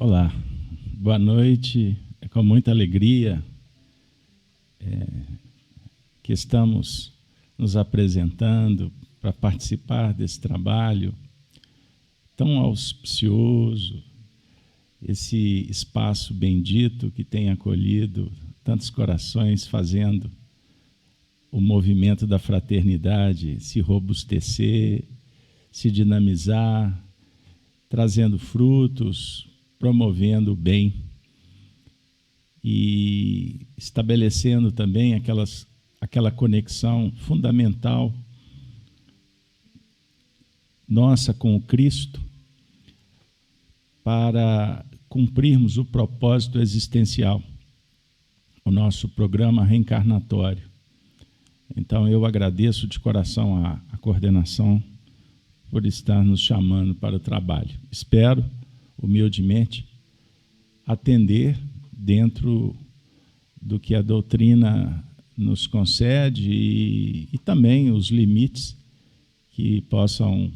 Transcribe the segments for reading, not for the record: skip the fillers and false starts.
Olá, boa noite. É com muita alegria que estamos nos apresentando para participar desse trabalho tão auspicioso, esse espaço bendito que tem acolhido tantos corações, fazendo o movimento da fraternidade se robustecer, se dinamizar, trazendo frutos, promovendo o bem e estabelecendo também aquela conexão fundamental nossa com o Cristo para cumprirmos o propósito existencial, o nosso programa reencarnatório. Então eu agradeço de coração a coordenação por estar nos chamando para o trabalho. Espero, humildemente, atender dentro do que a doutrina nos concede e também os limites que possam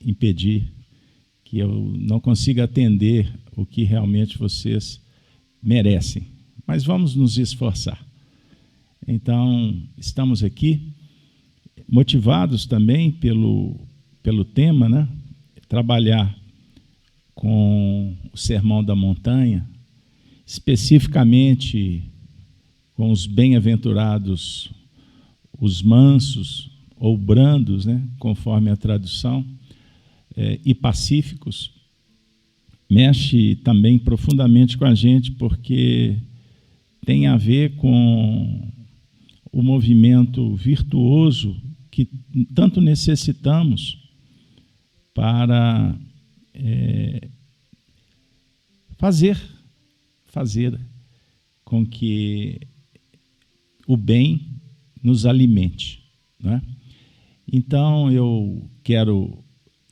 impedir que eu não consiga atender o que realmente vocês merecem. Mas vamos nos esforçar. Então, estamos aqui motivados também pelo tema, né? Trabalhar com o Sermão da Montanha, especificamente com os bem-aventurados, os mansos ou brandos, né? Conforme a tradução, e pacíficos, mexe também profundamente com a gente, porque tem a ver com o movimento virtuoso que tanto necessitamos para fazer com que o bem nos alimente, né? Então, eu quero,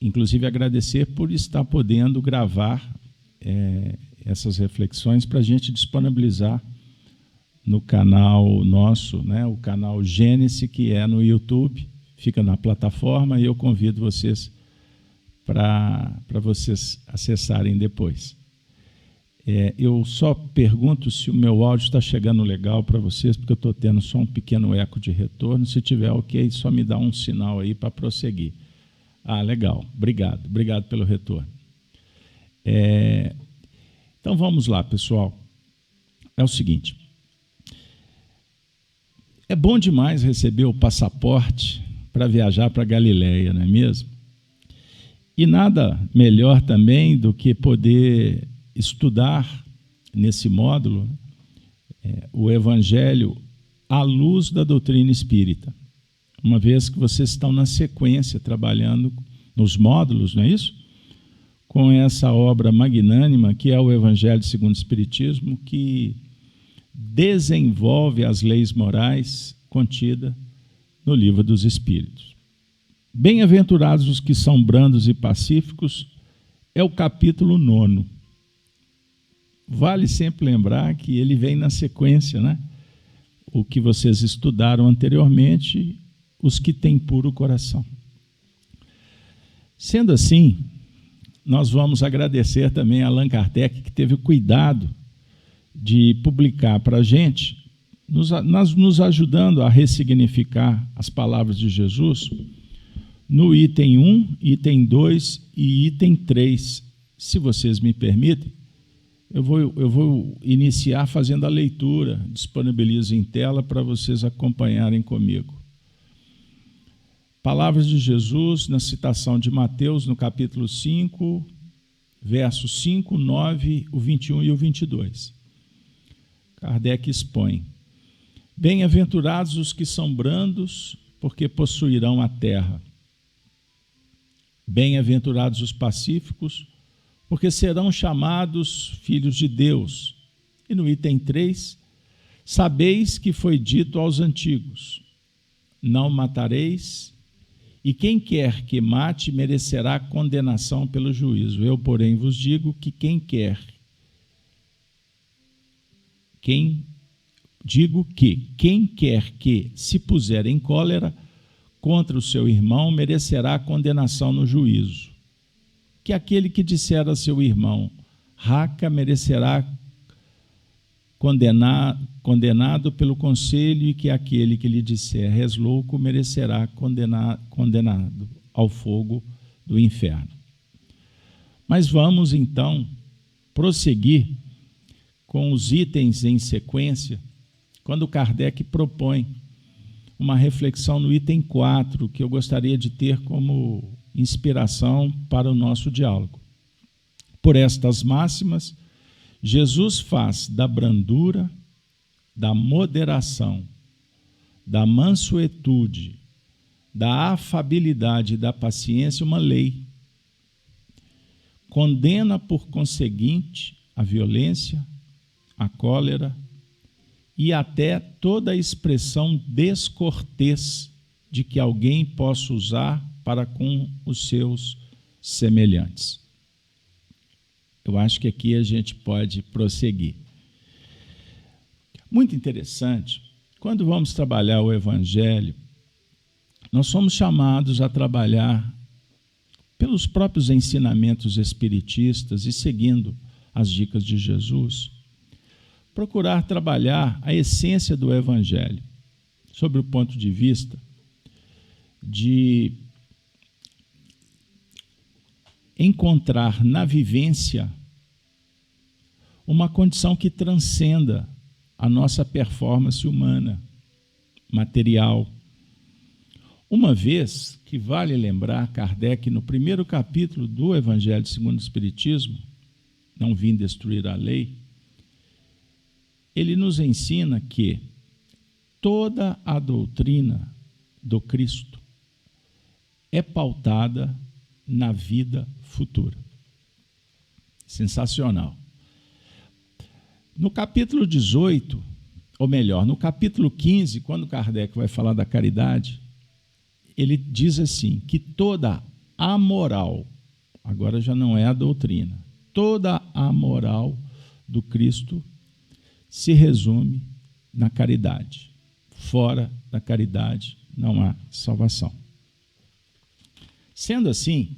inclusive, agradecer por estar podendo gravar essas reflexões para a gente disponibilizar no canal nosso, né, o canal Gênesis, que é no YouTube, fica na plataforma, e eu convido vocês para vocês acessarem depois. Eu só pergunto se o meu áudio está chegando legal para vocês, porque eu estou tendo só um pequeno eco de retorno. Se tiver ok, só me dá um sinal aí para prosseguir. Ah, legal, obrigado pelo retorno. Então vamos lá, pessoal. É o seguinte, é bom demais receber o passaporte para viajar para Galileia, não é mesmo? E nada melhor também do que poder estudar nesse módulo o Evangelho à luz da doutrina espírita, uma vez que vocês estão na sequência trabalhando nos módulos, não é isso? Com essa obra magnânima que é o Evangelho segundo o Espiritismo, que desenvolve as leis morais contidas no Livro dos Espíritos. Bem-aventurados os que são brandos e pacíficos é o capítulo 9. Vale sempre lembrar que ele vem na sequência, né? O que vocês estudaram anteriormente, os que têm puro coração. Sendo assim, nós vamos agradecer também a Allan Kardec, que teve o cuidado de publicar para a gente, nos ajudando a ressignificar as palavras de Jesus, no item 1, item 2 e item 3. Se vocês me permitem, eu vou iniciar fazendo a leitura, disponibilizo em tela para vocês acompanharem comigo. Palavras de Jesus na citação de Mateus, no capítulo 5, versos 5, 9, o 21 e o 22. Kardec expõe: bem-aventurados os que são brandos, porque possuirão a terra. Bem-aventurados os pacíficos, porque serão chamados filhos de Deus. E no item 3, sabeis que foi dito aos antigos: não matareis, e quem quer que mate merecerá condenação pelo juízo. Eu, porém, vos digo que quem quer que se puser em cólera contra o seu irmão merecerá condenação no juízo. Que aquele que disser a seu irmão: Raca merecerá condenado pelo conselho, e que aquele que lhe disser és louco merecerá condenado ao fogo do inferno. Mas vamos então prosseguir com os itens em sequência, quando Kardec propõe uma reflexão no item 4, que eu gostaria de ter como inspiração para o nosso diálogo. Por estas máximas, Jesus faz da brandura, da moderação, da mansuetude, da afabilidade e da paciência uma lei. Condena, por conseguinte, a violência, a cólera e até toda a expressão descortês de que alguém possa usar para com os seus semelhantes. Eu acho que aqui a gente pode prosseguir. Muito interessante, quando vamos trabalhar o Evangelho, nós somos chamados a trabalhar pelos próprios ensinamentos espiritistas e seguindo as dicas de Jesus, procurar trabalhar a essência do Evangelho, sob o ponto de vista de encontrar na vivência uma condição que transcenda a nossa performance humana, material. Uma vez que vale lembrar, Kardec, no primeiro capítulo do Evangelho segundo o Espiritismo, Não Vim Destruir a Lei, ele nos ensina que toda a doutrina do Cristo é pautada na vida futura. Sensacional. No capítulo 18, ou melhor, no capítulo 15, quando Kardec vai falar da caridade, ele diz assim, que toda a moral, agora já não é a doutrina, toda a moral do Cristo se resume na caridade. Fora da caridade não há salvação. Sendo assim,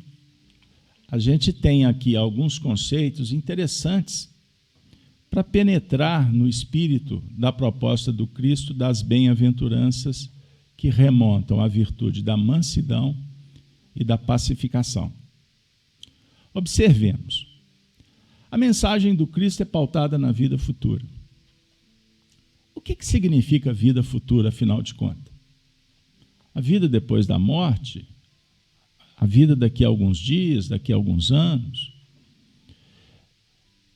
a gente tem aqui alguns conceitos interessantes para penetrar no espírito da proposta do Cristo das bem-aventuranças que remontam à virtude da mansidão e da pacificação. Observemos. A mensagem do Cristo é pautada na vida futura. O que significa vida futura, afinal de contas? A vida depois da morte? A vida daqui a alguns dias, daqui a alguns anos?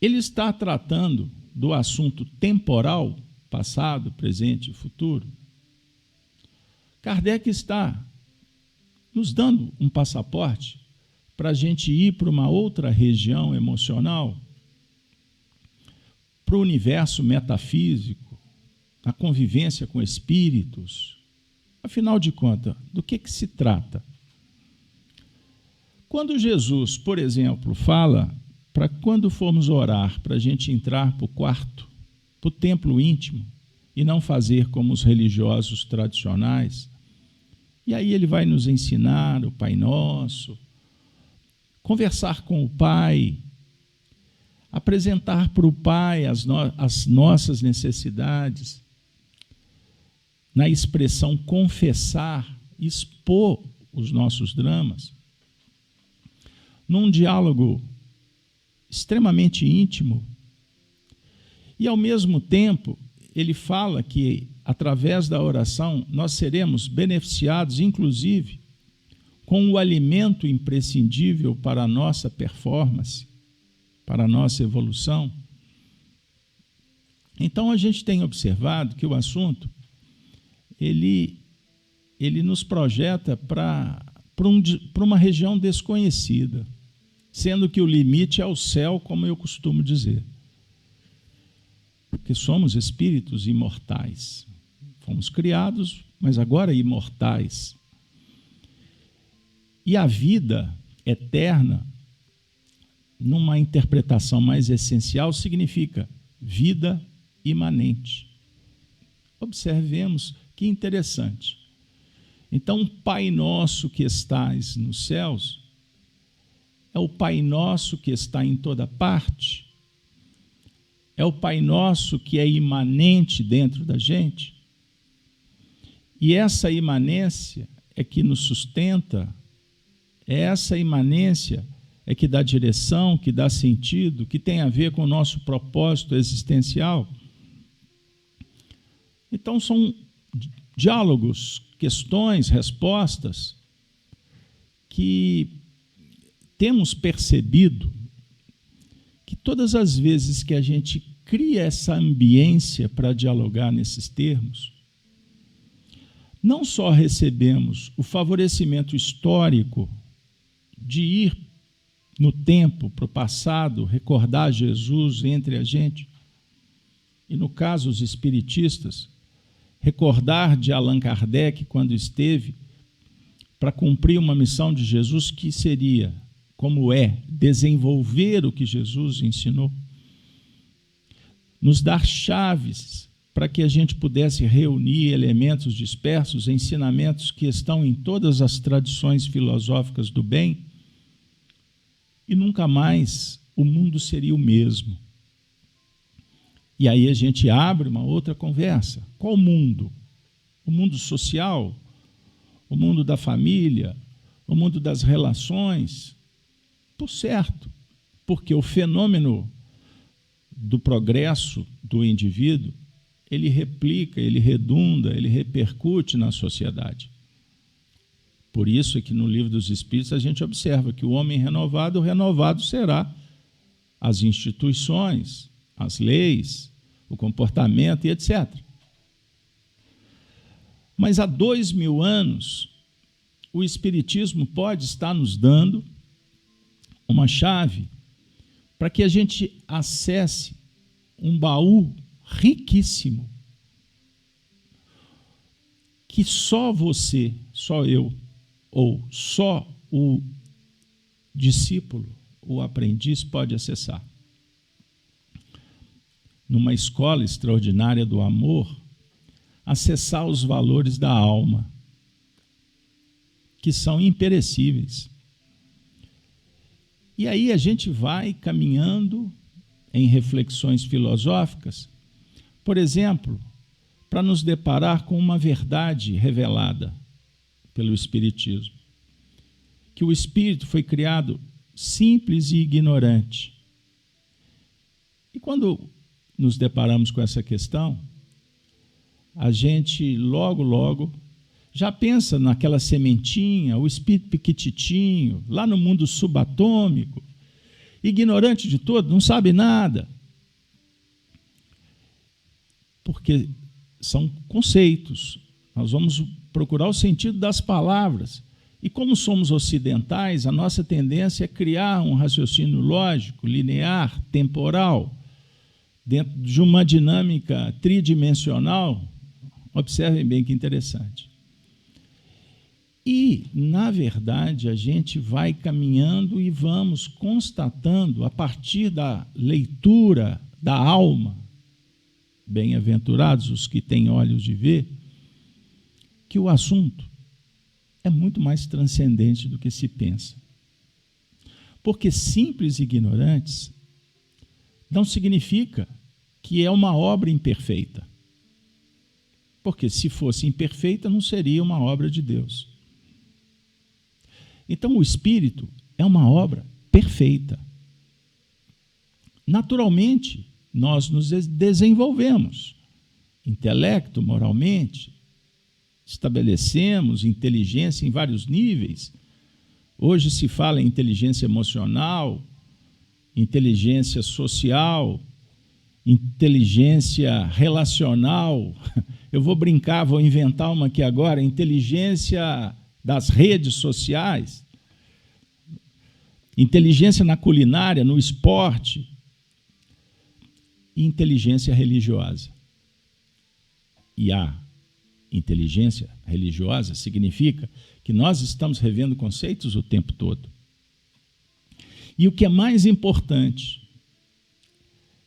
Ele está tratando do assunto temporal, passado, presente e futuro. Kardec está nos dando um passaporte para a gente ir para uma outra região emocional, para o universo metafísico, a convivência com espíritos. Afinal de contas, do que se trata? Quando Jesus, por exemplo, fala para quando formos orar, para a gente entrar para o quarto, para o templo íntimo, e não fazer como os religiosos tradicionais, e aí ele vai nos ensinar o Pai Nosso, conversar com o Pai, apresentar para o Pai as nossas necessidades, na expressão confessar, expor os nossos dramas, num diálogo extremamente íntimo, e ao mesmo tempo ele fala que através da oração nós seremos beneficiados, inclusive, com o alimento imprescindível para a nossa performance, para a nossa evolução. Então a gente tem observado que o assunto ele nos projeta para uma região desconhecida, sendo que o limite é o céu, como eu costumo dizer. Porque somos espíritos imortais. Fomos criados, mas agora imortais. E a vida eterna, numa interpretação mais essencial, significa vida imanente. Observemos que interessante. Então, Pai Nosso que estais nos céus, é o Pai Nosso que está em toda parte, É o Pai Nosso que é imanente dentro da gente. E essa imanência é que nos sustenta, essa imanência é que dá direção, que dá sentido, que tem a ver com o nosso propósito existencial. Então, são diálogos, questões, respostas que temos percebido que todas as vezes que a gente cria essa ambiência para dialogar nesses termos, não só recebemos o favorecimento histórico de ir no tempo, para o passado, recordar Jesus entre a gente, e no caso os espiritistas, recordar de Allan Kardec quando esteve para cumprir uma missão de Jesus que seria, como é, desenvolver o que Jesus ensinou, nos dar chaves para que a gente pudesse reunir elementos dispersos, ensinamentos que estão em todas as tradições filosóficas do bem, e nunca mais o mundo seria o mesmo. E aí a gente abre uma outra conversa. Qual mundo? O mundo social? O mundo da família? O mundo das relações? Por certo, porque o fenômeno do progresso do indivíduo, ele replica, ele redunda, ele repercute na sociedade. Por isso é que no Livro dos Espíritos a gente observa que o homem renovado, o renovado será as instituições, as leis, o comportamento e etc. Mas há 2000 anos, o Espiritismo pode estar nos dando uma chave para que a gente acesse um baú riquíssimo que só você, só eu, ou só o discípulo, o aprendiz pode acessar. Numa escola extraordinária do amor, acessar os valores da alma, que são imperecíveis. E aí a gente vai caminhando em reflexões filosóficas, por exemplo, para nos deparar com uma verdade revelada pelo Espiritismo, que o espírito foi criado simples e ignorante. E quando nos deparamos com essa questão, a gente logo já pensa naquela sementinha, o espírito piquititinho, lá no mundo subatômico, ignorante de todo, não sabe nada. Porque são conceitos, nós vamos procurar o sentido das palavras. E como somos ocidentais, a nossa tendência é criar um raciocínio lógico, linear, temporal, dentro de uma dinâmica tridimensional. Observem bem que interessante. E, na verdade, a gente vai caminhando e vamos constatando, a partir da leitura da alma, bem-aventurados os que têm olhos de ver, que o assunto é muito mais transcendente do que se pensa. Porque simples e ignorantes não significa que é uma obra imperfeita. Porque se fosse imperfeita, não seria uma obra de Deus. Então, o Espírito é uma obra perfeita. Naturalmente, nós nos desenvolvemos, intelecto, moralmente, estabelecemos inteligência em vários níveis. Hoje se fala em inteligência emocional, inteligência social, inteligência relacional. Eu vou brincar, vou inventar uma aqui agora, inteligência das redes sociais, inteligência na culinária, no esporte, e inteligência religiosa. E a inteligência religiosa significa que nós estamos revendo conceitos o tempo todo. E o que é mais importante,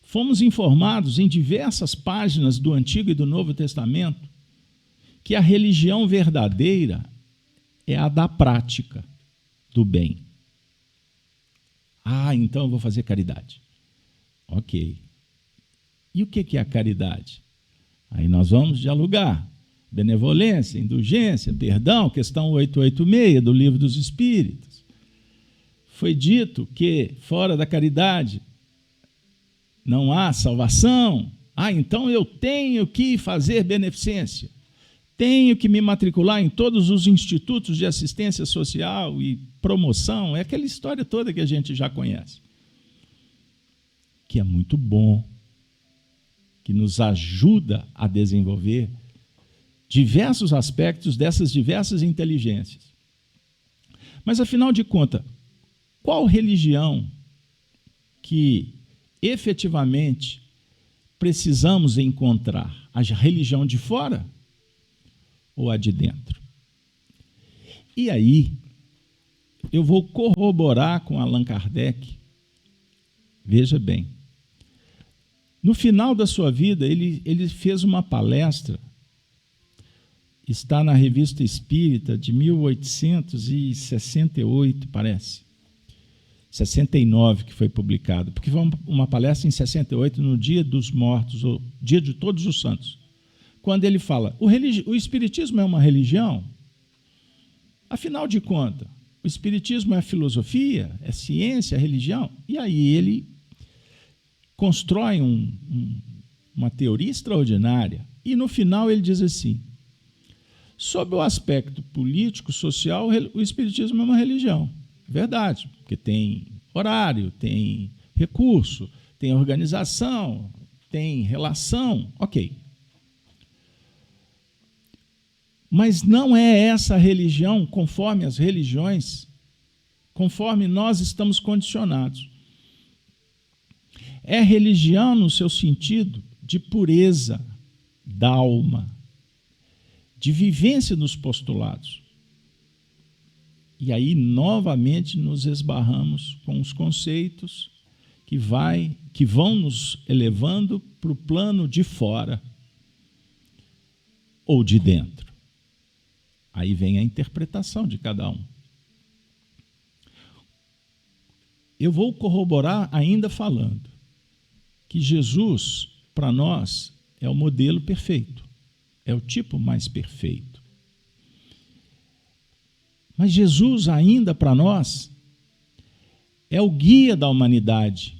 fomos informados em diversas páginas do Antigo e do Novo Testamento que a religião verdadeira é a da prática do bem. Ah, então eu vou fazer caridade. Ok. E o que é a caridade? Aí nós vamos dialogar. Benevolência, indulgência, perdão, questão 886 do Livro dos Espíritos. Foi dito que fora da caridade não há salvação. Então eu tenho que fazer beneficência. Tenho que me matricular em todos os institutos de assistência social e promoção. É aquela história toda que a gente já conhece. Que é muito bom, que nos ajuda a desenvolver diversos aspectos dessas diversas inteligências. Mas, afinal de contas, qual religião que efetivamente precisamos encontrar? A religião de fora ou a de dentro? E aí, eu vou corroborar com Allan Kardec. Veja bem, no final da sua vida, ele fez uma palestra, está na Revista Espírita de 1868, parece, 69 que foi publicado, porque foi uma palestra em 68, no Dia dos Mortos, ou Dia de Todos os Santos, quando ele fala, o Espiritismo é uma religião? Afinal de contas, o Espiritismo é filosofia, é ciência, é religião? E aí ele constrói uma teoria extraordinária, e no final ele diz assim, sob o aspecto político, social, o Espiritismo é uma religião. Verdade, porque tem horário, tem recurso, tem organização, tem relação, ok. Mas não é essa religião, conforme as religiões, conforme nós estamos condicionados. É religião no seu sentido de pureza da alma, de vivência nos postulados. E aí, novamente, nos esbarramos com os conceitos que vão nos elevando para o plano de fora ou de dentro. Aí vem a interpretação de cada um. Eu vou corroborar ainda falando que Jesus, para nós, é o modelo perfeito, é o tipo mais perfeito. Mas Jesus, ainda para nós, é o guia da humanidade,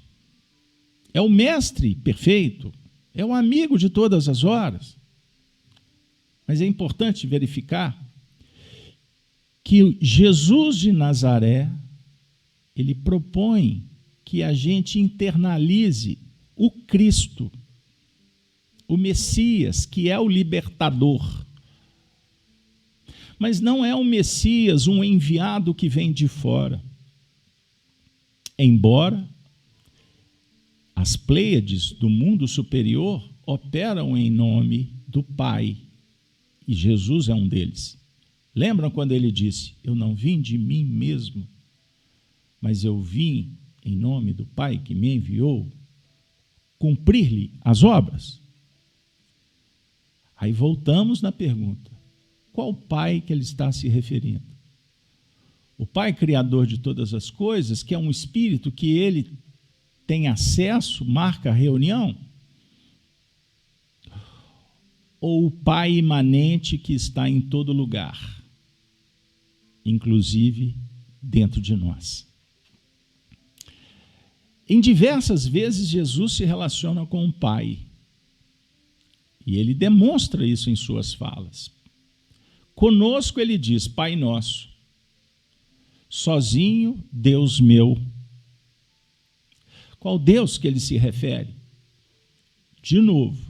é o mestre perfeito, é o amigo de todas as horas. Mas é importante verificar que Jesus de Nazaré, ele propõe que a gente internalize o Cristo, o Messias, que é o libertador. Mas não é o Messias, um enviado que vem de fora. Embora as Pleiades do mundo superior operam em nome do Pai, e Jesus é um deles. Lembram quando ele disse, eu não vim de mim mesmo, mas eu vim em nome do Pai que me enviou, cumprir-lhe as obras? Aí voltamos na pergunta, qual Pai que ele está se referindo? O Pai criador de todas as coisas, que é um Espírito que ele tem acesso, marca a reunião? Ou o Pai imanente que está em todo lugar, inclusive dentro de nós? Em diversas vezes, Jesus se relaciona com o Pai. E ele demonstra isso em suas falas. Conosco ele diz, Pai nosso, sozinho, Deus meu. Qual Deus que ele se refere? De novo,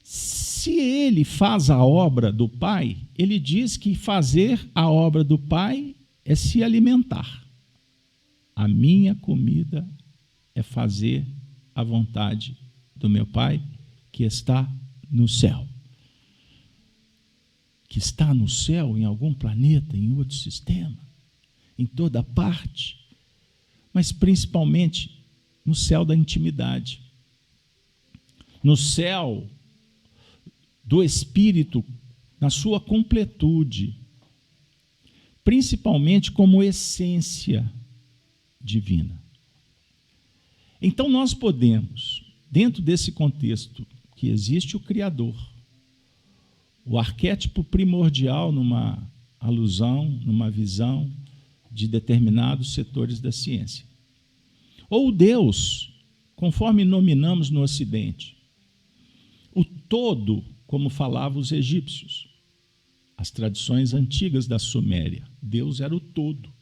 se ele faz a obra do Pai, ele diz que fazer a obra do Pai é se alimentar. A minha comida é fazer a vontade do meu Pai que está no céu. Que está no céu, em algum planeta, em outro sistema, em toda parte, mas principalmente no céu da intimidade, no céu do Espírito, na sua completude, principalmente como essência divina. Então nós podemos, dentro desse contexto, que existe o Criador, o arquétipo primordial numa alusão, numa visão de determinados setores da ciência. Ou Deus, conforme nominamos no Ocidente, o todo, como falavam os egípcios, as tradições antigas da Suméria. Deus era o todo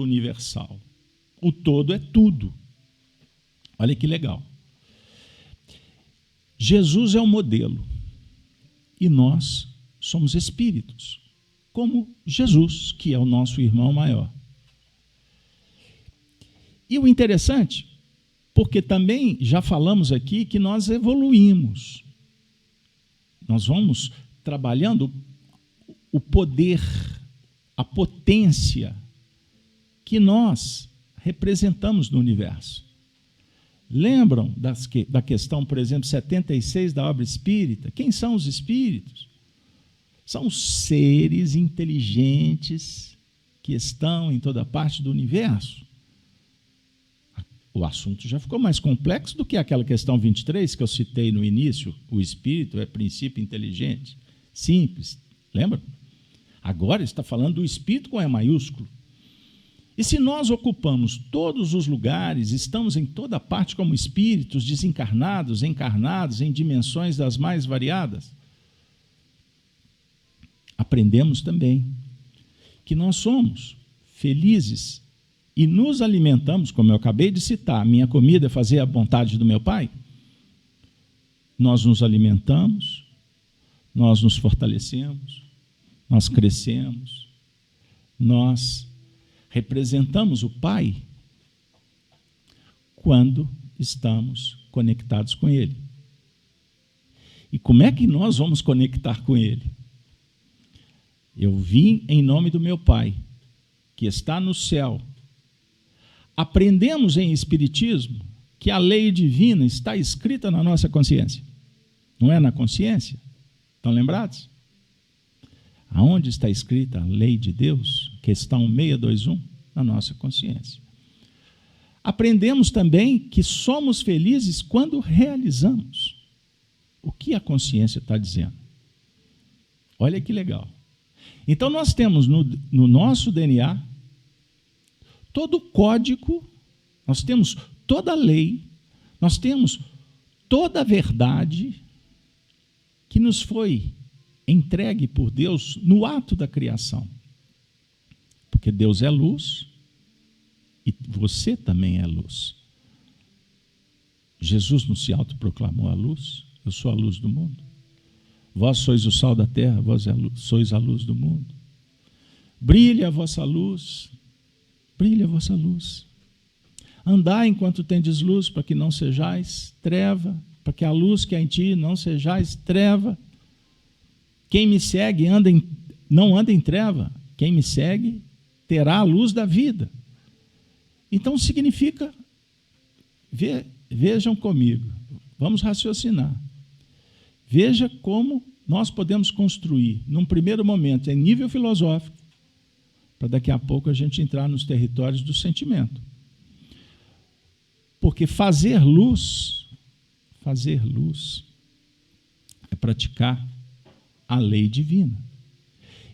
universal. O todo é tudo. Olha que legal. Jesus é o modelo e nós somos espíritos, como Jesus, que é o nosso irmão maior. E o interessante, porque também já falamos aqui que nós evoluímos. Nós vamos trabalhando o poder, a potência que nós representamos no universo. Lembram da questão, por exemplo, 76 da obra espírita? Quem são os espíritos? São seres inteligentes que estão em toda parte do universo. O assunto já ficou mais complexo do que aquela questão 23 que eu citei no início. O espírito é princípio inteligente, simples. Lembra? Agora está falando do espírito com E maiúsculo. E se nós ocupamos todos os lugares, estamos em toda parte como espíritos desencarnados, encarnados, em dimensões das mais variadas, aprendemos também que nós somos felizes e nos alimentamos, como eu acabei de citar, minha comida é fazer a vontade do meu Pai. Nós nos alimentamos, nós nos fortalecemos, nós crescemos, nós representamos o Pai quando estamos conectados com Ele. E como é que nós vamos conectar com Ele? Eu vim em nome do meu Pai, que está no céu. Aprendemos em Espiritismo que a lei divina está escrita na nossa consciência. Não é na consciência? Estão lembrados? Aonde está escrita a lei de Deus? Questão 621, na nossa consciência. Aprendemos também que somos felizes quando realizamos o que a consciência está dizendo. Olha que legal. Então, nós temos no nosso DNA todo o código, nós temos toda a lei, nós temos toda a verdade que nos foi entregue por Deus no ato da criação. Porque Deus é luz e você também é luz. Jesus não se autoproclamou a luz? Eu sou a luz do mundo. Vós sois o sal da terra, vós sois a luz do mundo. Brilhe a vossa luz, brilhe a vossa luz. Andai enquanto tendes luz, para que não sejais treva, para que a luz que é em ti não sejais treva. Quem me segue não anda em treva, quem me segue terá a luz da vida. Então significa, vejam comigo, vamos raciocinar. Veja como nós podemos construir, num primeiro momento, em nível filosófico, para daqui a pouco a gente entrar nos territórios do sentimento. Porque fazer luz é praticar a lei divina.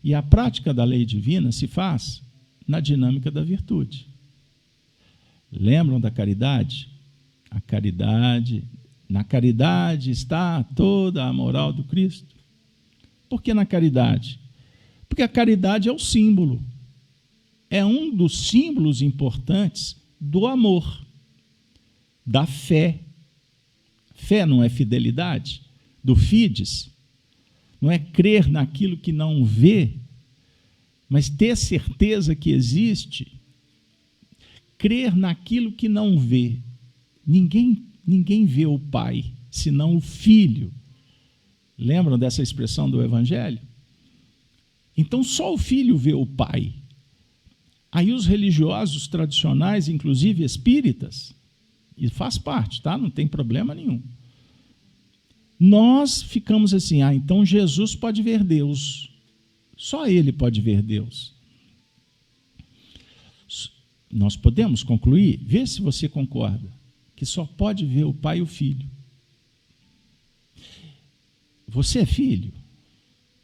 E a prática da lei divina se faz na dinâmica da virtude. Lembram da caridade? A caridade, na caridade está toda a moral do Cristo. Por que na caridade? Porque a caridade é o símbolo. É um dos símbolos importantes do amor, da fé. Fé não é fidelidade? Do fides? Não é crer naquilo que não vê, mas ter certeza que existe. Crer naquilo que não vê. Ninguém vê o Pai, senão o Filho. Lembram dessa expressão do Evangelho? Então, só o Filho vê o Pai. Aí os religiosos tradicionais, inclusive espíritas, e faz parte, tá? Não tem problema nenhum. Nós ficamos assim, então Jesus pode ver Deus. Só Ele pode ver Deus. nós podemos concluir, vê se você concorda, que só pode ver o Pai e o Filho. Você é filho?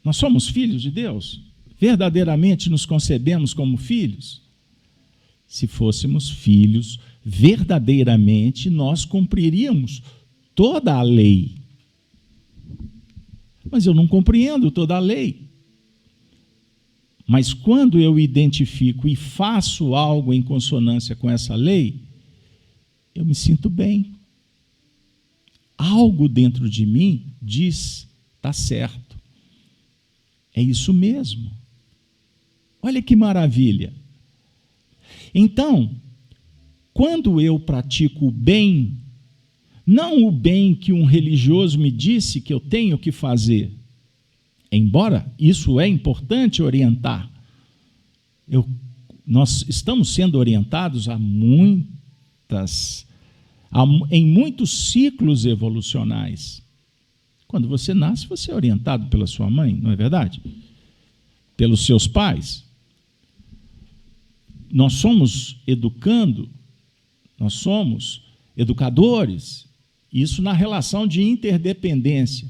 Nós somos filhos de Deus? Verdadeiramente nos concebemos como filhos? Se fôssemos filhos, verdadeiramente nós cumpriríamos toda a lei. Mas eu não compreendo toda a lei. Mas quando eu identifico e faço algo em consonância com essa lei, eu me sinto bem. Algo dentro de mim diz, está certo. É isso mesmo. Olha que maravilha. Então, quando eu pratico o bem, não o bem que um religioso me disse que eu tenho que fazer, embora isso é importante orientar, nós estamos sendo orientados em muitos ciclos evolucionais. Quando você nasce, você é orientado pela sua mãe, não é verdade? Pelos seus pais. Nós somos educando, nós somos educadores, isso na relação de interdependência.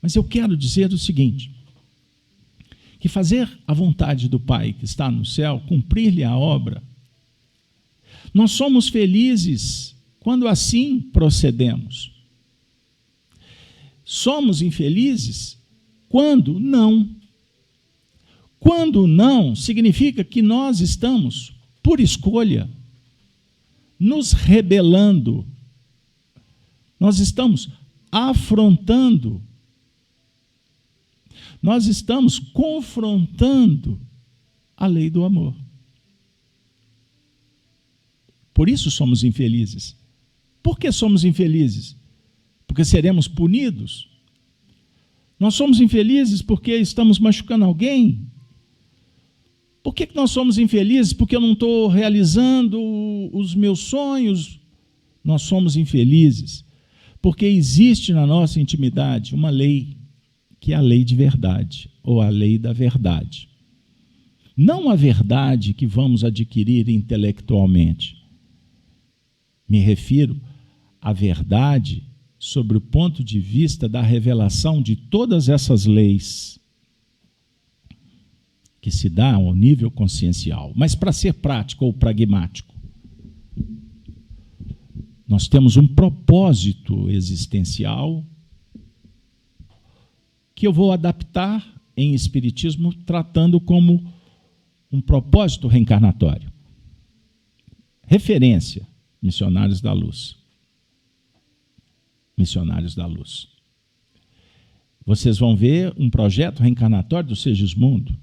Mas eu quero dizer o seguinte, que fazer a vontade do Pai que está no céu, cumprir-lhe a obra, nós somos felizes quando assim procedemos. Somos infelizes quando não. Quando não, significa que nós estamos, por escolha, nos rebelando. Nós estamos afrontando. Nós estamos confrontando a lei do amor. Por isso somos infelizes. Por que somos infelizes? Porque seremos punidos? Nós somos infelizes porque estamos machucando alguém? Por que nós somos infelizes? Porque eu não estou realizando os meus sonhos? Nós somos infelizes porque existe na nossa intimidade uma lei, que é a lei de verdade, ou a lei da verdade. Não a verdade que vamos adquirir intelectualmente. Me refiro à verdade sobre o ponto de vista da revelação de todas essas leis que se dá ao nível consciencial. Mas para ser prático ou pragmático, nós temos um propósito existencial que eu vou adaptar em Espiritismo tratando como um propósito reencarnatório. Referência, Missionários da Luz. Missionários da Luz. Vocês vão ver um projeto reencarnatório do Segismundo.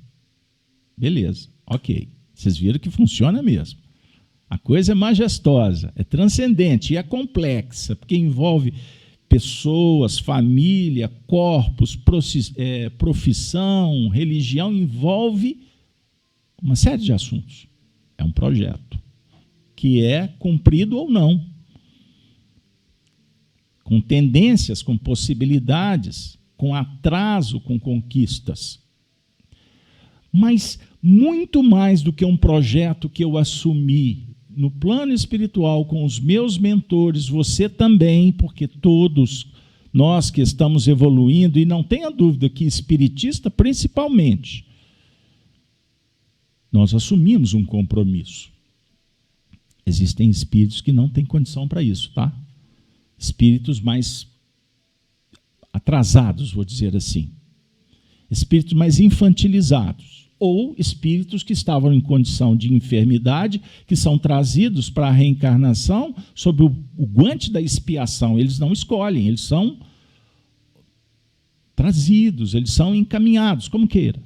Beleza, ok. Vocês viram que funciona mesmo. A coisa é majestosa, é transcendente e é complexa, porque envolve pessoas, família, corpos, profissão, religião, envolve uma série de assuntos. É um projeto que é cumprido ou não, com tendências, com possibilidades, com atraso, com conquistas. Mas muito mais do que um projeto que eu assumi no plano espiritual com os meus mentores, você também, porque todos nós que estamos evoluindo, e não tenha dúvida que espiritista principalmente, nós assumimos um compromisso. Existem espíritos que não têm condição para isso, tá? Espíritos mais atrasados, vou dizer assim. Espíritos mais infantilizados. Ou espíritos que estavam em condição de enfermidade, que são trazidos para a reencarnação sob o guante da expiação. Eles não escolhem, eles são trazidos, eles são encaminhados, como queira.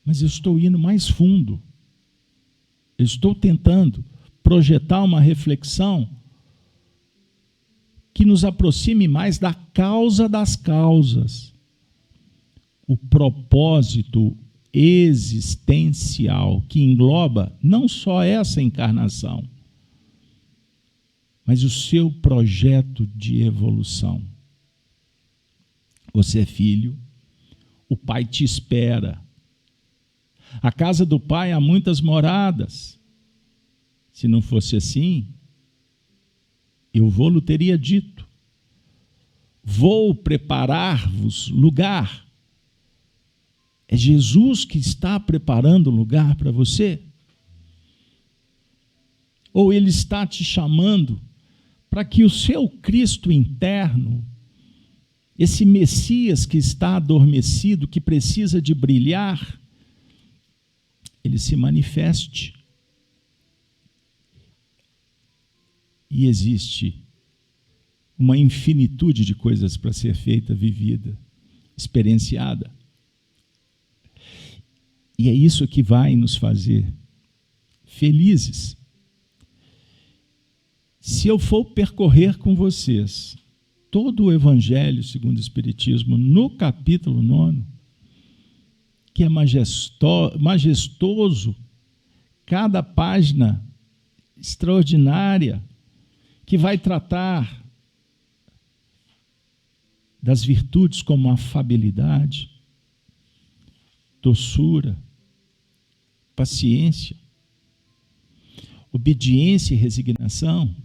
Mas eu estou indo mais fundo. Eu estou tentando projetar uma reflexão que nos aproxime mais da causa das causas. O propósito existencial que engloba não só essa encarnação, mas o seu projeto de evolução. Você é filho, o Pai te espera. A casa do Pai há muitas moradas. Se não fosse assim, eu vou-lo teria dito. Vou preparar-vos lugar. É Jesus que está preparando lugar para você? Ou Ele está te chamando para que o seu Cristo interno, esse Messias que está adormecido, que precisa de brilhar, ele se manifeste. E existe uma infinitude de coisas para ser feita, vivida, experienciada. E é isso que vai nos fazer felizes. Se eu for percorrer com vocês todo o Evangelho segundo o Espiritismo, no capítulo 9, que é majestoso, cada página extraordinária, que vai tratar das virtudes como afabilidade, doçura, paciência, obediência e resignação.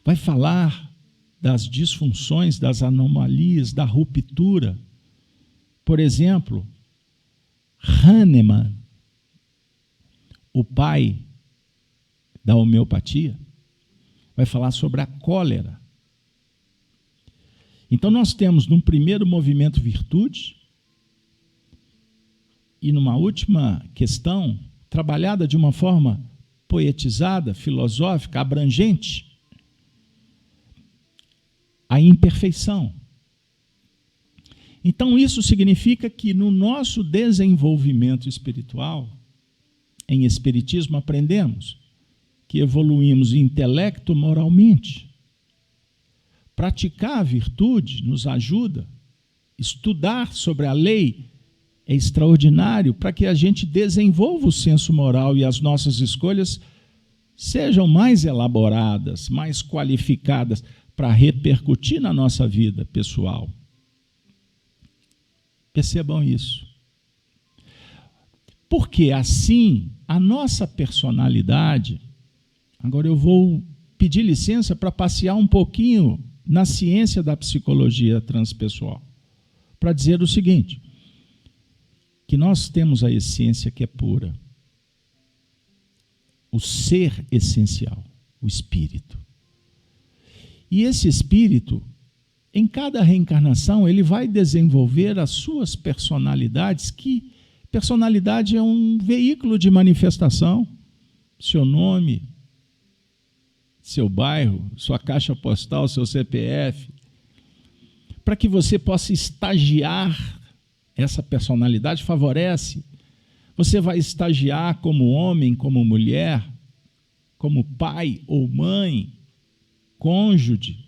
Vai falar das disfunções, das anomalias, da ruptura. Por exemplo, Hahnemann, o pai da homeopatia, vai falar sobre a cólera. Então nós temos num primeiro movimento virtude e numa última questão, trabalhada de uma forma poetizada, filosófica, abrangente, a imperfeição. Então isso significa que no nosso desenvolvimento espiritual, em Espiritismo aprendemos que evoluímos intelecto moralmente. Praticar a virtude nos ajuda. Estudar sobre a lei é extraordinário para que a gente desenvolva o senso moral e as nossas escolhas sejam mais elaboradas, mais qualificadas para repercutir na nossa vida pessoal. Percebam isso. Porque assim, a nossa personalidade... Agora eu vou pedir licença para passear um pouquinho na ciência da psicologia transpessoal, para dizer o seguinte, que nós temos a essência que é pura, o ser essencial, o espírito. E esse espírito, em cada reencarnação, ele vai desenvolver as suas personalidades, que personalidade é um veículo de manifestação, seu nome, seu bairro, sua caixa postal, seu CPF, para que você possa estagiar essa personalidade, favorece. Você vai estagiar como homem, como mulher, como pai ou mãe, cônjuge,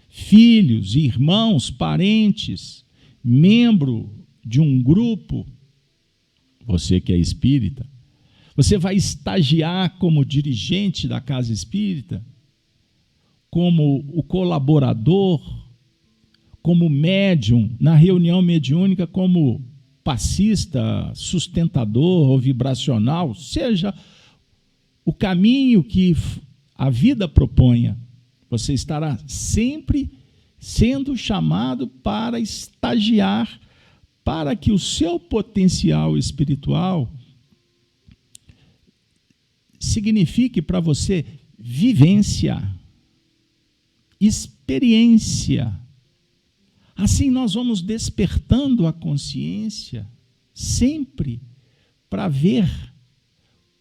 filhos, irmãos, parentes, membro de um grupo, você que é espírita. Você vai estagiar como dirigente da casa espírita, como o colaborador, como médium, na reunião mediúnica, como passista, sustentador ou vibracional, seja o caminho que a vida proponha. Você estará sempre sendo chamado para estagiar, para que o seu potencial espiritual signifique para você vivência, experiência. Assim nós vamos despertando a consciência sempre para ver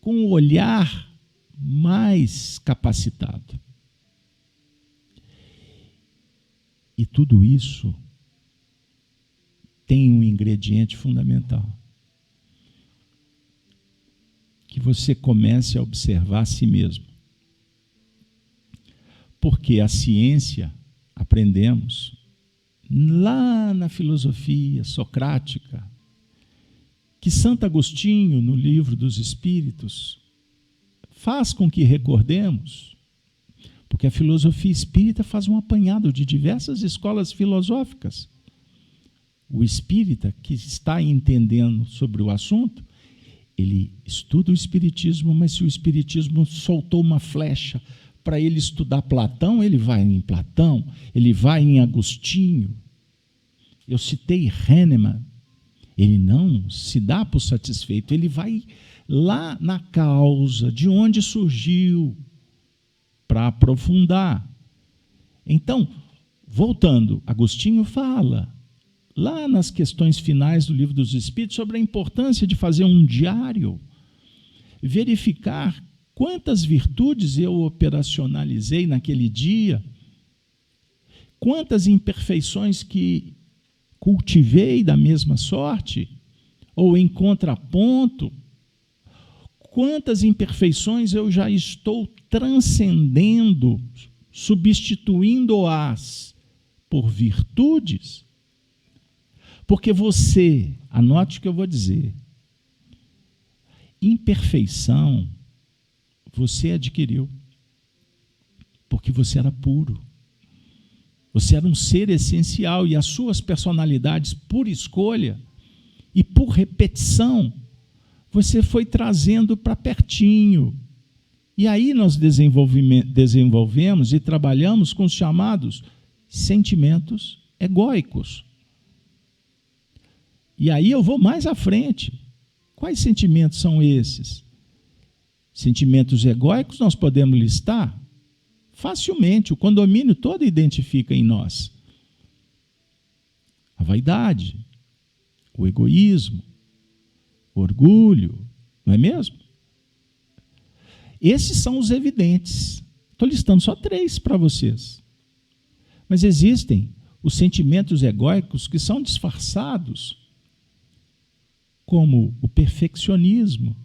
com o olhar mais capacitado. E tudo isso tem um ingrediente fundamental. Que você comece a observar a si mesmo. Porque a ciência, aprendemos, lá na filosofia socrática, que Santo Agostinho, no Livro dos Espíritos, faz com que recordemos, porque a filosofia espírita faz um apanhado de diversas escolas filosóficas. O espírita que está entendendo sobre o assunto, ele estuda o espiritismo, mas se o espiritismo soltou uma flecha para ele estudar Platão, ele vai em Platão, ele vai em Agostinho. Eu citei Hahnemann. Ele não se dá por satisfeito, ele vai lá na causa, de onde surgiu, para aprofundar. Então, voltando, Agostinho fala, lá nas questões finais do Livro dos Espíritos, sobre a importância de fazer um diário, verificar quantas virtudes eu operacionalizei naquele dia, quantas imperfeições que cultivei da mesma sorte, ou em contraponto, quantas imperfeições eu já estou transcendendo, substituindo-as por virtudes, porque você, anote o que eu vou dizer, imperfeição você adquiriu, porque você era puro. Você era um ser essencial e as suas personalidades, por escolha e por repetição, você foi trazendo para pertinho. E aí nós desenvolvemos e trabalhamos com os chamados sentimentos egóicos. E aí eu vou mais à frente. Quais sentimentos são esses? Sentimentos egóicos nós podemos listar facilmente, o condomínio todo identifica em nós. A vaidade, o egoísmo, o orgulho, não é mesmo? Esses são os evidentes. Estou listando só 3 para vocês. Mas existem os sentimentos egóicos que são disfarçados, como o perfeccionismo,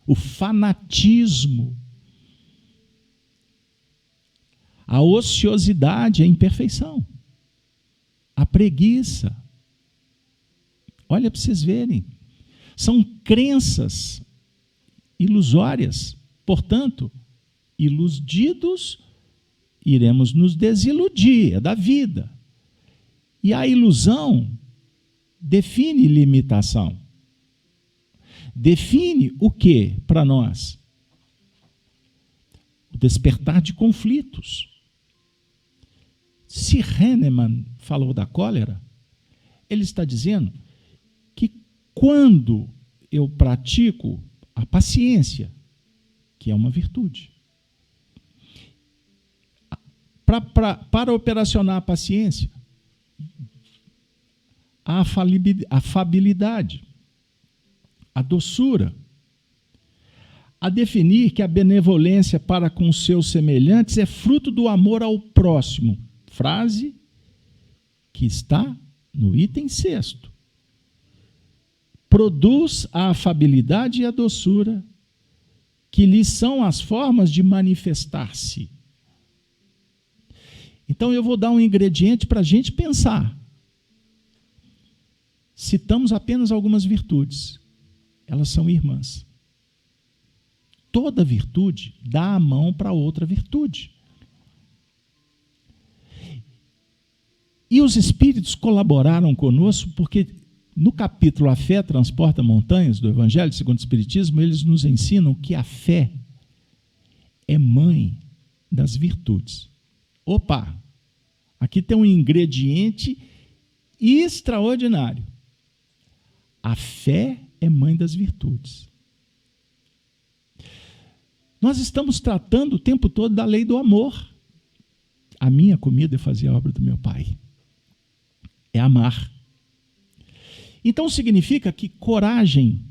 o fanatismo, a ociosidade, a imperfeição, a preguiça. Olha para vocês verem. São crenças ilusórias. Portanto, iludidos, iremos nos desiludir, é da vida. E a ilusão define limitação. Define o que para nós? O despertar de conflitos. Se Hahnemann falou da cólera, ele está dizendo que quando eu pratico a paciência, que é uma virtude, para operacionar a paciência, a afabilidade, a doçura, a definir que a benevolência para com os seus semelhantes é fruto do amor ao próximo. Frase que está no item 6º. Produz a afabilidade e a doçura, que lhes são as formas de manifestar-se. Então eu vou dar um ingrediente para a gente pensar. Citamos apenas algumas virtudes. Elas são irmãs. Toda virtude dá a mão para outra virtude. E os espíritos colaboraram conosco porque no capítulo A Fé Transporta Montanhas, do Evangelho segundo o Espiritismo, eles nos ensinam que a fé é mãe das virtudes. Opa! Aqui tem um ingrediente extraordinário. A fé é mãe das virtudes. Nós estamos tratando o tempo todo da lei do amor. A minha comida é fazer a obra do meu Pai. É amar. Então significa que coragem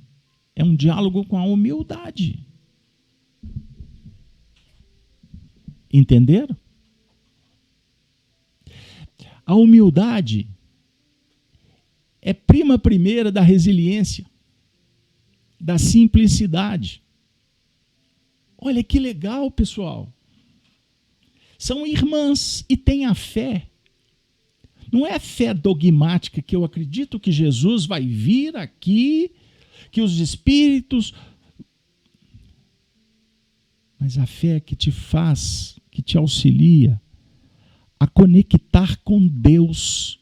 é um diálogo com a humildade. Entenderam? A humildade é prima primeira da resiliência, da simplicidade. Olha que legal, pessoal. São irmãs e têm a fé. Não é fé dogmática que eu acredito que Jesus vai vir aqui, que os espíritos... Mas a fé que te faz, que te auxilia a conectar com Deus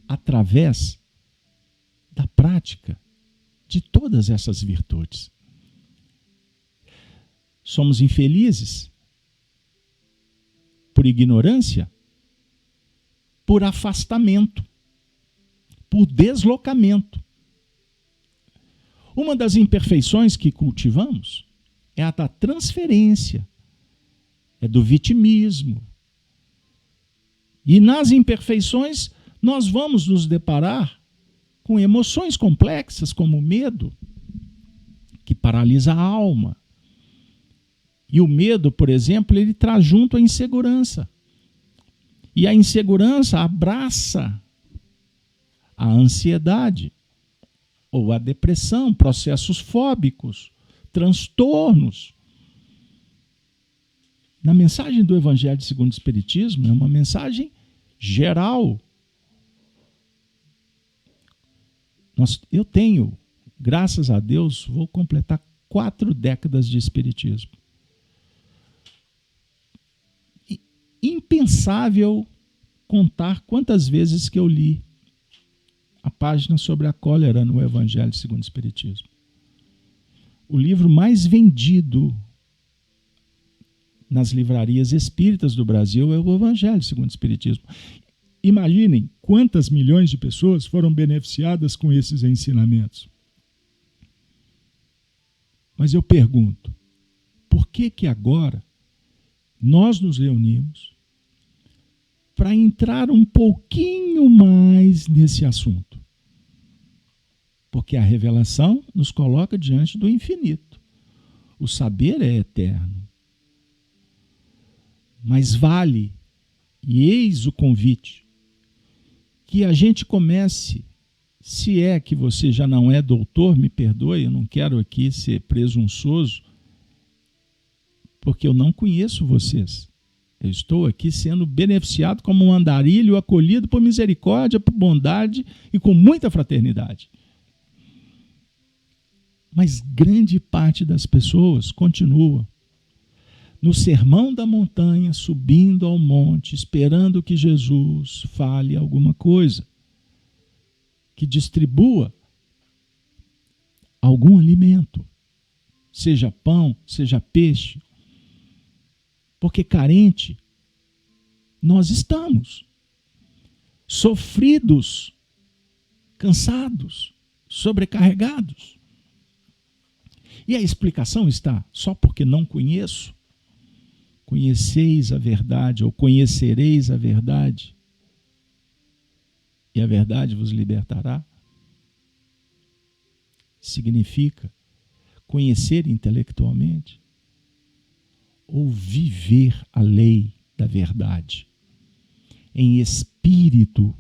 através da prática de todas essas virtudes. Somos infelizes por ignorância, por afastamento, por deslocamento. Uma das imperfeições que cultivamos é a da transferência, é do vitimismo. E nas imperfeições nós vamos nos deparar com emoções complexas como o medo, que paralisa a alma. E o medo, por exemplo, ele traz junto a insegurança. E a insegurança abraça a ansiedade ou a depressão, processos fóbicos, transtornos. Na mensagem do Evangelho segundo o Espiritismo, é uma mensagem geral. Eu tenho, graças a Deus, vou completar 4 décadas de Espiritismo. Impensável contar quantas vezes que eu li a página sobre a cólera no Evangelho segundo o Espiritismo. O livro mais vendido nas livrarias espíritas do Brasil é o Evangelho segundo o Espiritismo. Imaginem quantas milhões de pessoas foram beneficiadas com esses ensinamentos. Mas eu pergunto, por que agora nós nos reunimos para entrar um pouquinho mais nesse assunto? Porque a revelação nos coloca diante do infinito. O saber é eterno. Mas vale, e eis o convite, que a gente comece, se é que você já não é doutor, me perdoe, eu não quero aqui ser presunçoso, porque eu não conheço vocês. Eu estou aqui sendo beneficiado como um andarilho acolhido por misericórdia, por bondade e com muita fraternidade. Mas grande parte das pessoas continua no sermão da montanha, subindo ao monte, esperando que Jesus fale alguma coisa, que distribua algum alimento, seja pão, seja peixe, porque carente nós estamos, sofridos, cansados, sobrecarregados. E a explicação está só porque não conheço. Conheceis a verdade, ou conhecereis a verdade, e a verdade vos libertará. Significa conhecer intelectualmente ou viver a lei da verdade em espírito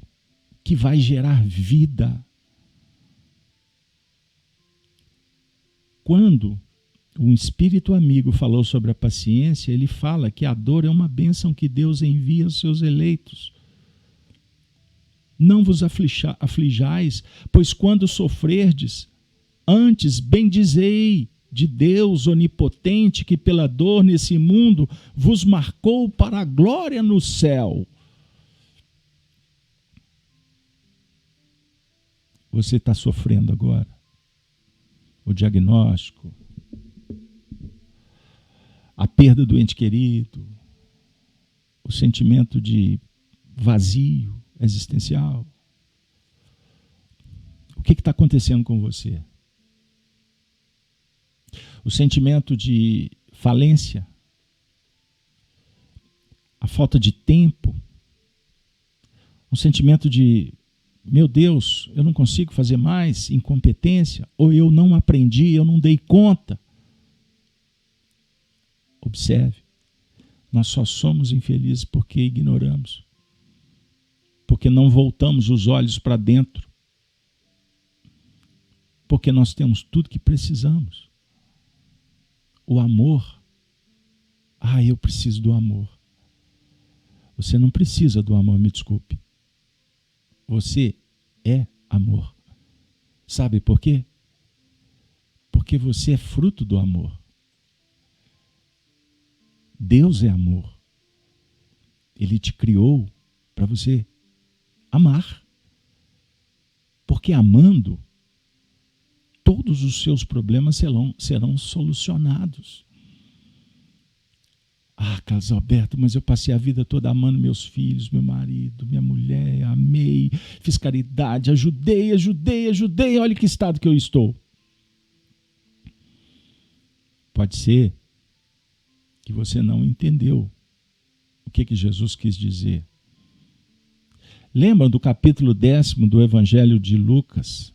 que vai gerar vida. Quando um espírito amigo falou sobre a paciência, ele fala que a dor é uma bênção que Deus envia aos seus eleitos. Não vos aflijais, pois quando sofrerdes, antes bendizei de Deus onipotente que pela dor nesse mundo vos marcou para a glória no céu. Você está sofrendo agora o diagnóstico, a perda do ente querido, o sentimento de vazio existencial. O que está acontecendo com você? O sentimento de falência, a falta de tempo, um sentimento de, meu Deus, eu não consigo fazer mais, incompetência, ou eu não aprendi, eu não dei conta. Observe, nós só somos infelizes porque ignoramos, porque não voltamos os olhos para dentro, porque nós temos tudo que precisamos. O amor, eu preciso do amor. Você não precisa do amor, me desculpe. Você é amor. Sabe por quê? Porque você é fruto do amor. Deus é amor. Ele te criou para você amar. Porque amando, todos os seus problemas serão solucionados. Ah, Carlos Alberto, mas eu passei a vida toda amando meus filhos, meu marido, minha mulher, amei, fiz caridade, ajudei, olha que estado que eu estou. Pode ser que você não entendeu o que Jesus quis dizer. Lembram do capítulo 10 do Evangelho de Lucas?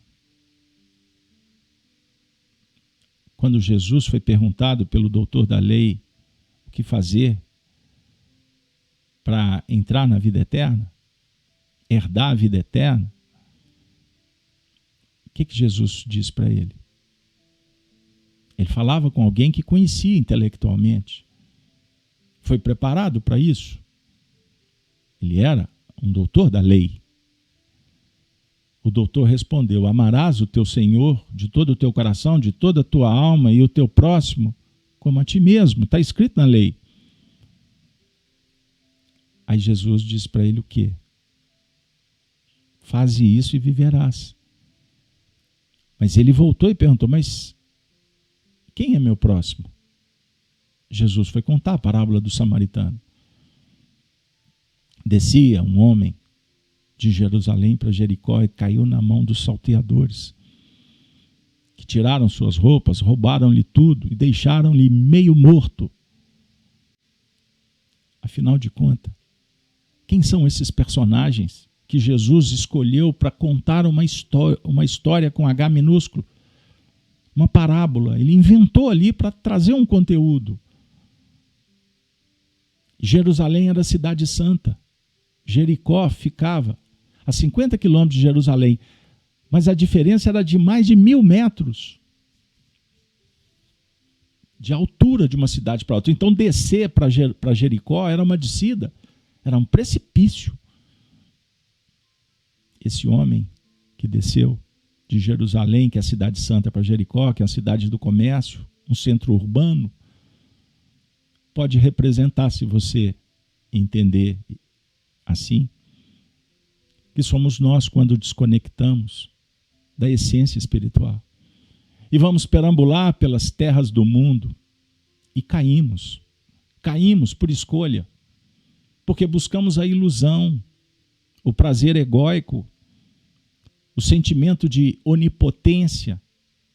Quando Jesus foi perguntado pelo doutor da lei o que fazer para entrar na vida eterna, herdar a vida eterna, o que Jesus disse para ele? Ele falava com alguém que conhecia intelectualmente. Foi preparado para isso. Ele era um doutor da lei. O doutor respondeu: amarás o teu Senhor de todo o teu coração, de toda a tua alma e o teu próximo como a ti mesmo. Está escrito na lei. Aí Jesus disse para ele o quê? Faze isso e viverás. Mas ele voltou e perguntou: mas quem é meu próximo? Jesus foi contar a parábola do samaritano. Descia um homem de Jerusalém para Jericó e caiu na mão dos salteadores, que tiraram suas roupas, roubaram-lhe tudo e deixaram-lhe meio morto. Afinal de contas, quem são esses personagens que Jesus escolheu para contar uma história com H minúsculo? Uma parábola. Ele inventou ali para trazer um conteúdo. Jerusalém era a cidade santa. Jericó ficava a 50 quilômetros de Jerusalém, mas a diferença era de mais de 1.000 metros de altura de uma cidade para outra. Então descer para Jericó era uma descida, era um precipício. Esse homem que desceu de Jerusalém, que é a cidade santa, para Jericó, que é a cidade do comércio, um centro urbano, pode representar, se você entender assim, que somos nós quando desconectamos da essência espiritual. E vamos perambular pelas terras do mundo e caímos. Caímos por escolha, porque buscamos a ilusão, o prazer egóico, o sentimento de onipotência,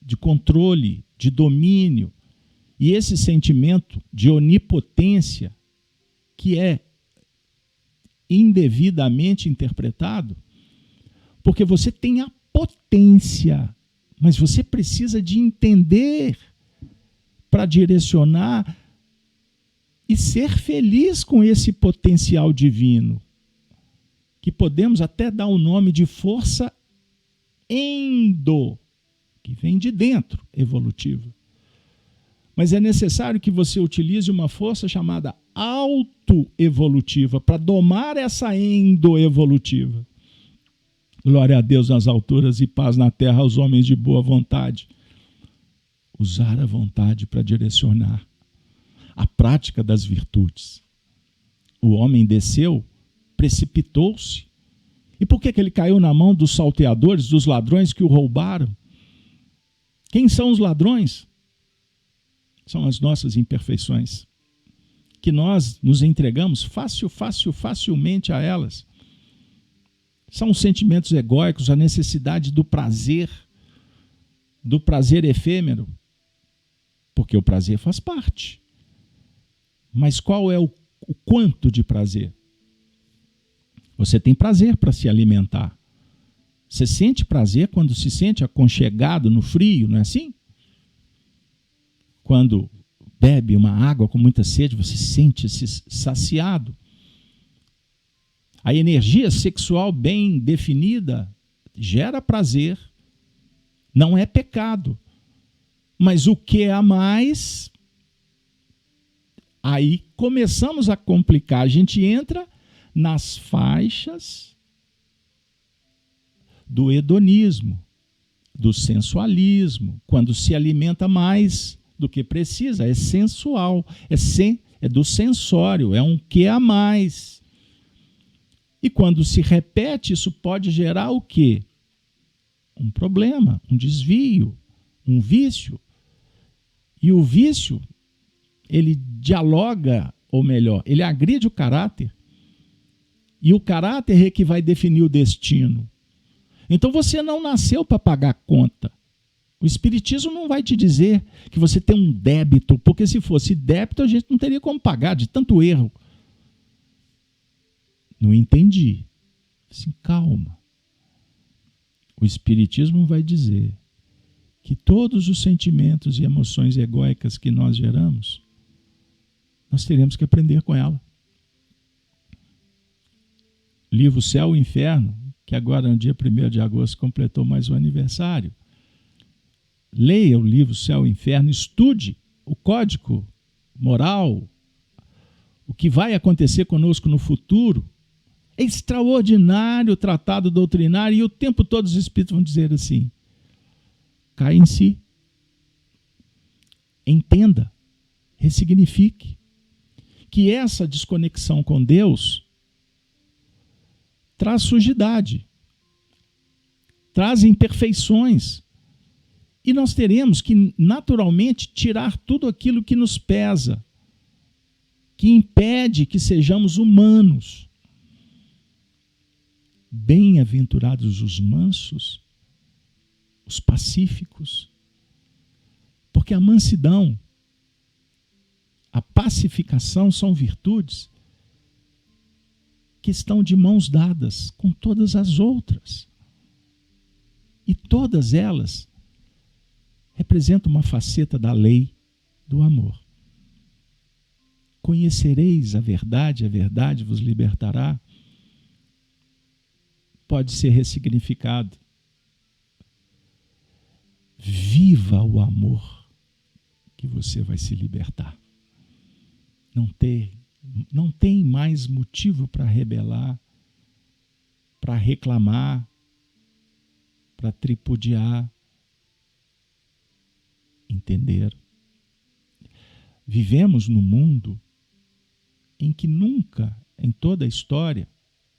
de controle, de domínio. E esse sentimento de onipotência, que é indevidamente interpretado, porque você tem a potência, mas você precisa de entender para direcionar e ser feliz com esse potencial divino, que podemos até dar o nome de força endo, que vem de dentro, evolutiva. Mas é necessário que você utilize uma força chamada autoevolutiva para domar essa endoevolutiva. Glória a Deus nas alturas e paz na terra aos homens de boa vontade. Usar a vontade para direcionar a prática das virtudes. O homem desceu, precipitou-se. E por que ele caiu na mão dos salteadores, dos ladrões que o roubaram? Quem são os ladrões? São as nossas imperfeições, que nós nos entregamos facilmente a elas. São os sentimentos egóicos, a necessidade do prazer efêmero, porque o prazer faz parte. Mas qual é o quanto de prazer? Você tem prazer para se alimentar. Você sente prazer quando se sente aconchegado no frio, não é assim? Quando bebe uma água com muita sede, você sente-se saciado. A energia sexual bem definida gera prazer, não é pecado. Mas o que é a mais, aí começamos a complicar. A gente entra nas faixas do hedonismo, do sensualismo, quando se alimenta mais do que precisa, é sensual, é do sensório, é um que a mais. E quando se repete, isso pode gerar o quê? um problema, um desvio, um vício. E o vício, ele dialoga, ou melhor, ele agride o caráter. E o caráter é que vai definir o destino. Então você não nasceu para pagar conta. O Espiritismo não vai te dizer que você tem um débito, porque se fosse débito a gente não teria como pagar de tanto erro. Não entendi. Assim, calma. O Espiritismo vai dizer que todos os sentimentos e emoções egóicas que nós geramos, nós teremos que aprender com ela. Livro Céu e Inferno, que agora no dia 1º de agosto completou mais um aniversário. Leia o livro Céu e Inferno, estude o código moral, o que vai acontecer conosco no futuro. É extraordinário o tratado doutrinário e o tempo todo os espíritos vão dizer assim: cai em si, entenda, ressignifique, que essa desconexão com Deus traz sujidade, traz imperfeições, e nós teremos que naturalmente tirar tudo aquilo que nos pesa, que impede que sejamos humanos. Bem-aventurados os mansos, os pacíficos, porque a mansidão, a pacificação são virtudes que estão de mãos dadas com todas as outras. E todas elas representam uma faceta da lei do amor. Conhecereis a verdade vos libertará. Pode ser ressignificado. Viva o amor que você vai se libertar. Não tem mais motivo para rebelar, para reclamar, para tripudiar. Entender? Vivemos num mundo em que nunca, em toda a história,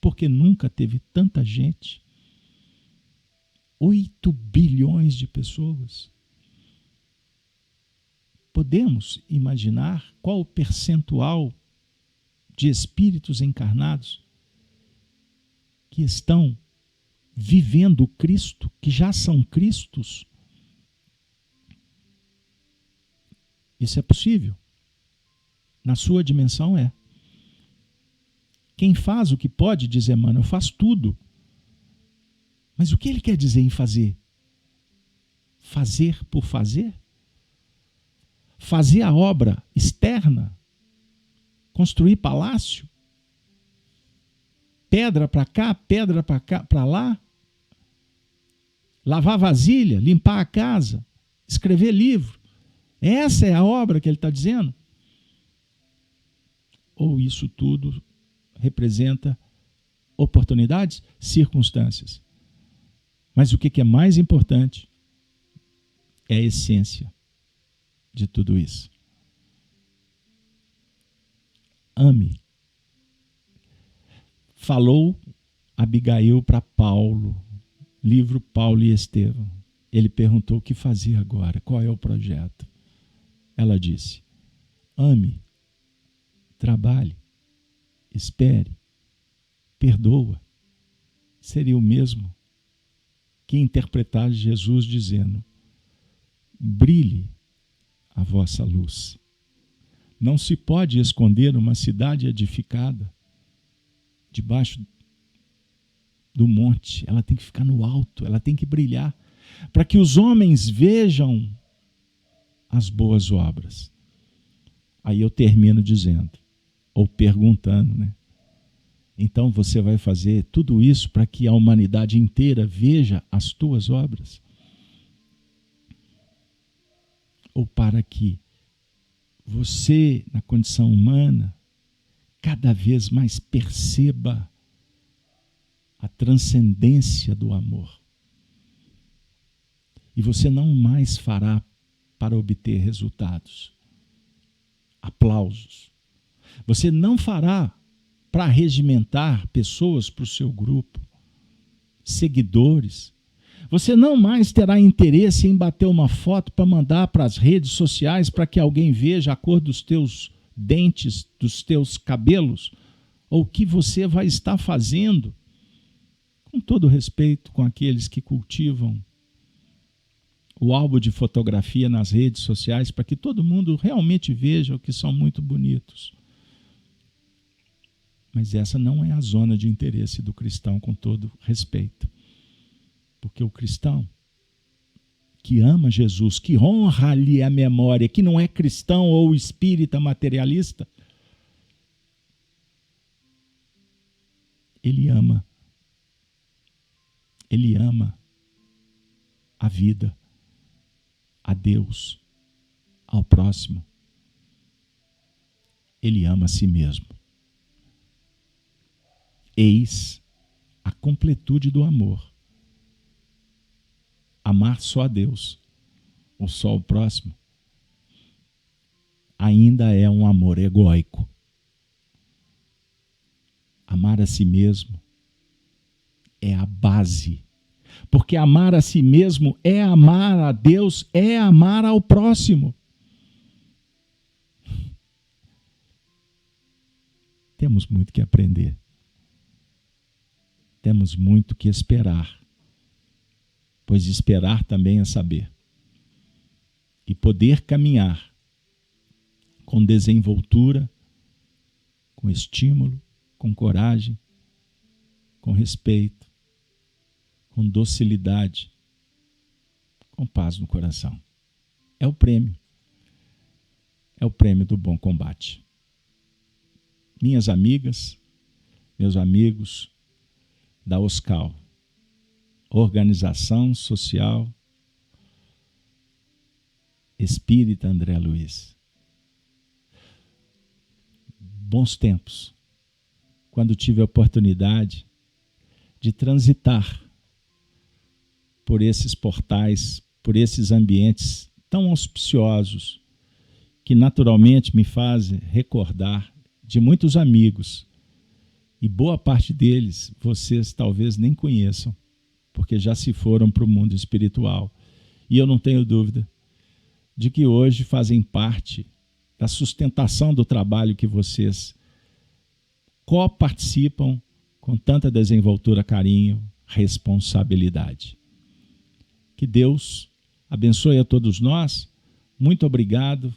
porque nunca teve tanta gente, 8 bilhões de pessoas. Podemos imaginar qual o percentual de espíritos encarnados que estão vivendo o Cristo, que já são Cristos? Isso é possível. Na sua dimensão é. Quem faz o que pode, diz Emmanuel, faz tudo. Mas o que ele quer dizer em fazer? Fazer por fazer? Fazer a obra externa? Construir palácio? Pedra para cá, pedra para lá? Lavar vasilha, limpar a casa, escrever livro? Essa é a obra que ele está dizendo? Ou isso tudo representa oportunidades, circunstâncias? Mas o que é mais importante é a essência de tudo isso. Ame. Falou Abigail para Paulo, livro Paulo e Estevão. Ele perguntou o que fazer agora, qual é o projeto. Ela disse: ame, trabalhe, espere, perdoa. Seria o mesmo que interpretar Jesus dizendo: brilhe a vossa luz. Não se pode esconder uma cidade edificada debaixo do monte. Ela tem que ficar no alto, ela tem que brilhar, para que os homens vejam as boas obras. Aí eu termino dizendo, ou perguntando, né? Então você vai fazer tudo isso para que a humanidade inteira veja as tuas obras? Ou para que você, na condição humana, cada vez mais perceba a transcendência do amor? E você não mais fará para obter resultados, aplausos. Você não fará para regimentar pessoas para o seu grupo, seguidores. Você não mais terá interesse em bater uma foto para mandar para as redes sociais para que alguém veja a cor dos teus dentes, dos teus cabelos, ou o que você vai estar fazendo. Com todo respeito com aqueles que cultivam o álbum de fotografia nas redes sociais para que todo mundo realmente veja o que são muito bonitos. Mas essa não é a zona de interesse do cristão, com todo respeito. Porque o cristão que ama Jesus, que honra-lhe a memória, que não é cristão ou espírita materialista, ele ama a vida, a Deus, ao próximo. Ele ama a si mesmo. Eis a completude do amor. Amar só a Deus ou só o próximo ainda é um amor egóico. Amar a si mesmo é a base. Porque amar a si mesmo é amar a Deus, é amar ao próximo. Temos muito que aprender. Temos muito que esperar. Pois esperar também é saber. E poder caminhar com desenvoltura, com estímulo, com coragem, com respeito, com docilidade, com paz no coração. É o prêmio. É o prêmio do bom combate. Minhas amigas, meus amigos da OSCAL, Organização Social Espírita André Luiz. Bons tempos, quando tive a oportunidade de transitar por esses portais, por esses ambientes tão auspiciosos, que naturalmente me fazem recordar de muitos amigos, e boa parte deles vocês talvez nem conheçam, porque já se foram para o mundo espiritual. E eu não tenho dúvida de que hoje fazem parte da sustentação do trabalho que vocês coparticipam com tanta desenvoltura, carinho, responsabilidade. Que Deus abençoe a todos nós. Muito obrigado,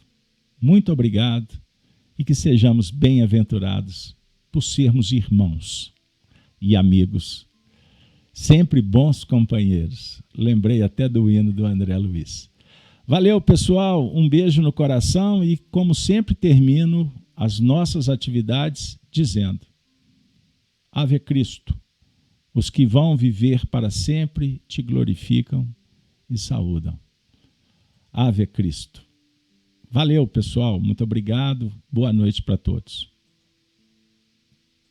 e que sejamos bem-aventurados por sermos irmãos e amigos, sempre bons companheiros. Lembrei até do hino do André Luiz. Valeu, pessoal, um beijo no coração e, como sempre, termino as nossas atividades dizendo: Ave Cristo, os que vão viver para sempre te glorificam e saúdam. Ave Cristo. Valeu, pessoal, muito obrigado, boa noite para todos.